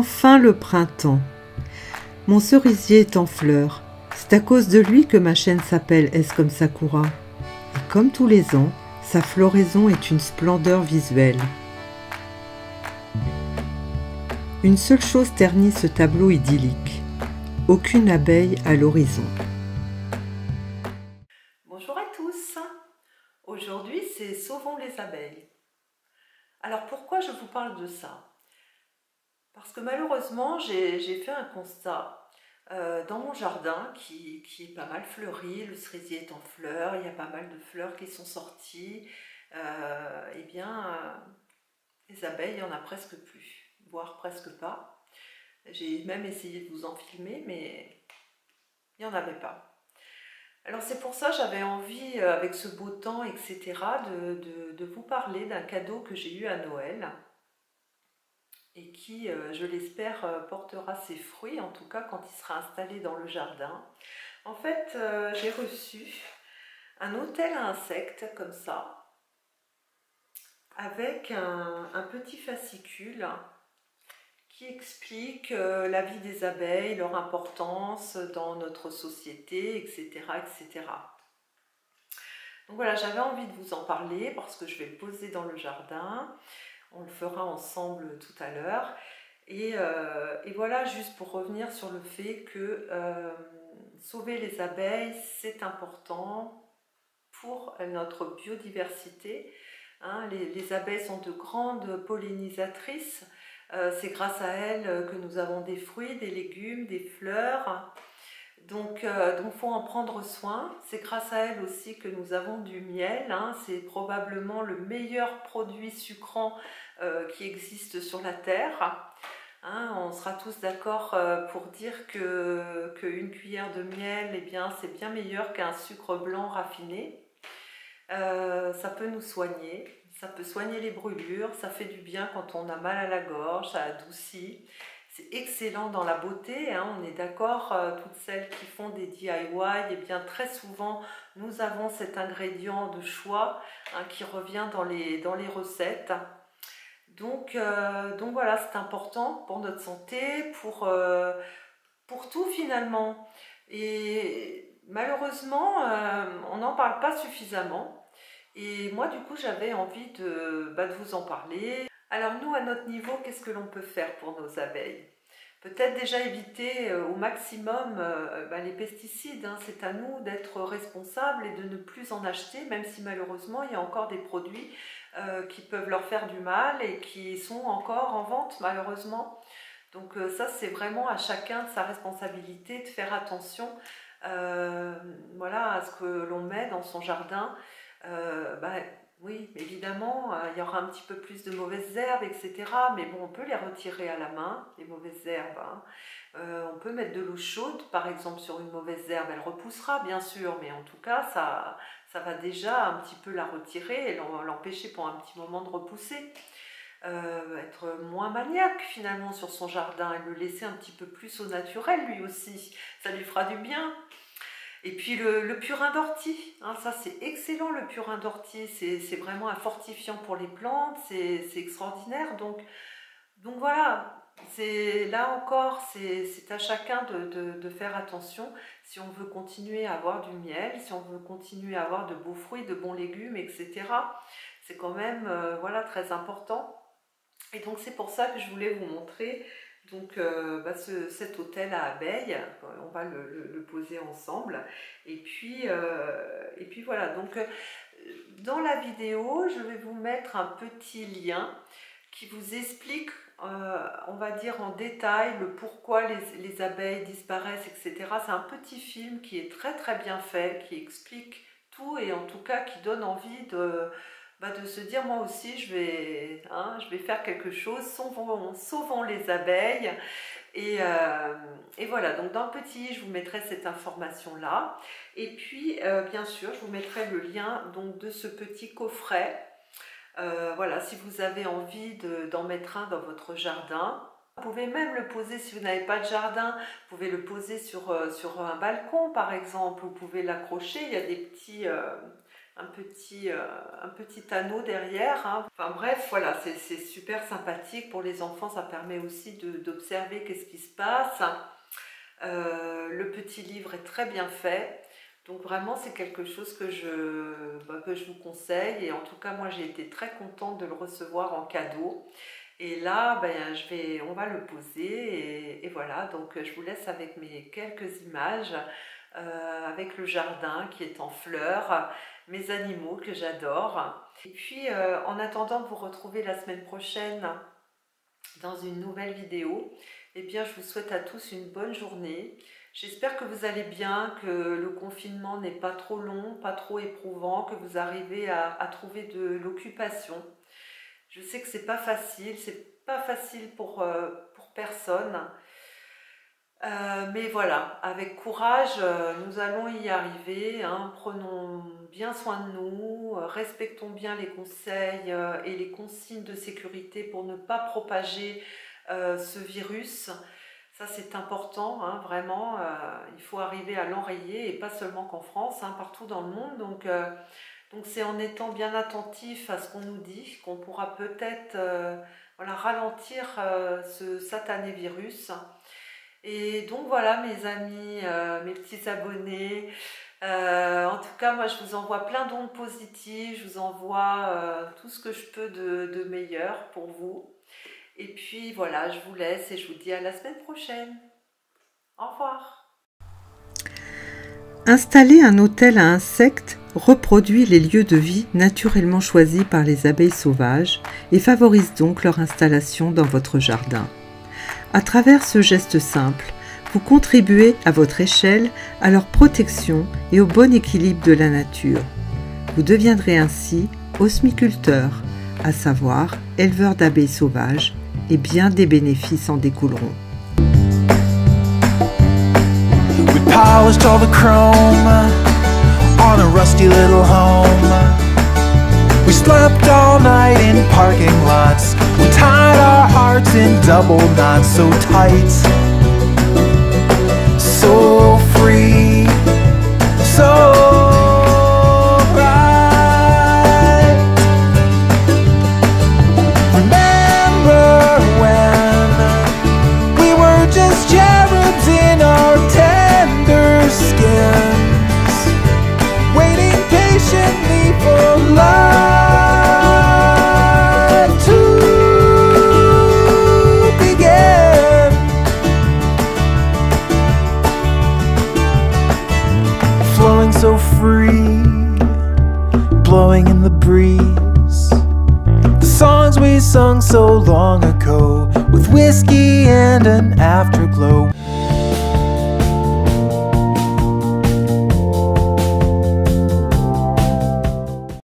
Enfin le printemps. Mon cerisier est en fleurs. C'est à cause de lui que ma chaîne s'appelle S comme Sakura. Et comme tous les ans, sa floraison est une splendeur visuelle. Une seule chose ternit ce tableau idyllique. Aucune abeille à l'horizon. Bonjour à tous. Aujourd'hui, c'est Sauvons les abeilles. Alors pourquoi je vous parle de ça? Parce que malheureusement, j'ai fait un constat dans mon jardin qui est pas mal fleuri, le cerisier est en fleurs, il y a pas mal de fleurs qui sont sorties. Eh bien, les abeilles, il n'y en a presque plus, voire presque pas. J'ai même essayé de vous en filmer, mais il n'y en avait pas. Alors c'est pour ça que j'avais envie, avec ce beau temps, etc., de vous parler d'un cadeau que j'ai eu à Noël et qui, je l'espère, portera ses fruits, en tout cas quand il sera installé dans le jardin. En fait, j'ai reçu un hôtel à insectes comme ça, avec un petit fascicule qui explique la vie des abeilles, leur importance dans notre société, etc., etc. Donc voilà, j'avais envie de vous en parler parce que je vais le poser dans le jardin. On le fera ensemble tout à l'heure. Et voilà, juste pour revenir sur le fait que sauver les abeilles, c'est important pour notre biodiversité. Hein, les abeilles sont de grandes pollinisatrices. C'est grâce à elles que nous avons des fruits, des légumes, des fleurs. Donc, faut en prendre soin. C'est grâce à elle aussi que nous avons du miel. Hein. C'est probablement le meilleur produit sucrant qui existe sur la Terre. Hein, on sera tous d'accord pour dire qu'une cuillère de miel, eh bien, c'est bien meilleur qu'un sucre blanc raffiné. Ça peut nous soigner, ça peut soigner les brûlures, ça fait du bien quand on a mal à la gorge, ça adoucit. C'est excellent dans la beauté, hein, on est d'accord, toutes celles qui font des DIY, eh bien très souvent nous avons cet ingrédient de choix hein, qui revient dans les recettes. Donc voilà, c'est important pour notre santé, pour tout finalement. Et malheureusement, on n'en parle pas suffisamment. Et moi, du coup, j'avais envie de vous en parler. Alors nous, à notre niveau, qu'est-ce que l'on peut faire pour nos abeilles? Peut-être déjà éviter au maximum les pesticides. Hein. C'est à nous d'être responsables et de ne plus en acheter, même si malheureusement, il y a encore des produits qui peuvent leur faire du mal et qui sont encore en vente, malheureusement. Donc ça, c'est vraiment à chacun de sa responsabilité de faire attention voilà, à ce que l'on met dans son jardin. Oui, évidemment, il y aura un petit peu plus de mauvaises herbes, etc. Mais bon, on peut les retirer à la main, les mauvaises herbes. Hein. On peut mettre de l'eau chaude, par exemple, sur une mauvaise herbe. Elle repoussera, bien sûr, mais en tout cas, ça va déjà un petit peu la retirer et l'empêcher pour un petit moment de repousser. Être moins maniaque, finalement, sur son jardin et le laisser un petit peu plus au naturel, lui aussi. Ça lui fera du bien. Et puis le purin d'ortie, hein, ça c'est excellent le purin d'ortie, c'est vraiment un fortifiant pour les plantes, c'est extraordinaire. Donc voilà, là encore, c'est à chacun de faire attention si on veut continuer à avoir du miel, si on veut continuer à avoir de beaux fruits, de bons légumes, etc. C'est quand même voilà, très important. Et donc c'est pour ça que je voulais vous montrer donc, cet hôtel à abeilles, on va le poser ensemble. Et puis voilà, donc dans la vidéo, je vais vous mettre un petit lien qui vous explique, on va dire en détail, le pourquoi les abeilles disparaissent, etc. C'est un petit film qui est très très bien fait, qui explique tout et en tout cas qui donne envie de se dire moi aussi je vais faire quelque chose, sauvons les abeilles. Et voilà, donc dans le petit, je vous mettrai cette information là. Et puis bien sûr, je vous mettrai le lien donc, de ce petit coffret. Voilà, si vous avez envie d'en mettre un dans votre jardin. Vous pouvez même le poser si vous n'avez pas de jardin, vous pouvez le poser sur un balcon par exemple, vous pouvez l'accrocher, il y a un petit anneau derrière. Hein. Enfin bref, voilà, c'est super sympathique pour les enfants. Ça permet aussi d'observer qu'est-ce qui se passe. Le petit livre est très bien fait. Donc vraiment, c'est quelque chose que je vous conseille. Et en tout cas, moi, j'ai été très contente de le recevoir en cadeau. Et là, on va le poser. Et voilà, donc je vous laisse avec mes quelques images. Avec le jardin qui est en fleurs, mes animaux que j'adore. Et puis en attendant de vous retrouver la semaine prochaine dans une nouvelle vidéo, eh bien je vous souhaite à tous une bonne journée. J'espère que vous allez bien, que le confinement n'est pas trop long, pas trop éprouvant, que vous arrivez à trouver de l'occupation. Je sais que c'est pas facile pour personne. Mais voilà, avec courage, nous allons y arriver, hein. Prenons bien soin de nous, respectons bien les conseils et les consignes de sécurité pour ne pas propager ce virus. Ça c'est important, hein, vraiment, il faut arriver à l'enrayer et pas seulement qu'en France, hein, partout dans le monde. Donc c'est en étant bien attentif à ce qu'on nous dit qu'on pourra peut-être ralentir ce satané virus. Et donc voilà mes amis, mes petits abonnés, en tout cas moi je vous envoie plein d'ondes positives, je vous envoie tout ce que je peux de meilleur pour vous. Et puis voilà, je vous laisse et je vous dis à la semaine prochaine. Au revoir. Installer un hôtel à insectes reproduit les lieux de vie naturellement choisis par les abeilles sauvages et favorise donc leur installation dans votre jardin. À travers ce geste simple, vous contribuez à votre échelle à leur protection et au bon équilibre de la nature. Vous deviendrez ainsi osmiculteur, à savoir éleveur d'abeilles sauvages, et bien des bénéfices en découleront. We polished all the chrome on a rusty little home. We slept all night in parking lots. We tied our hearts in double knots so tight, so free, so bright. Remember when we were just cherubs in our tender skins, waiting patiently for love so free, blowing in the breeze. The songs we sung so long ago, with whiskey and an afterglow.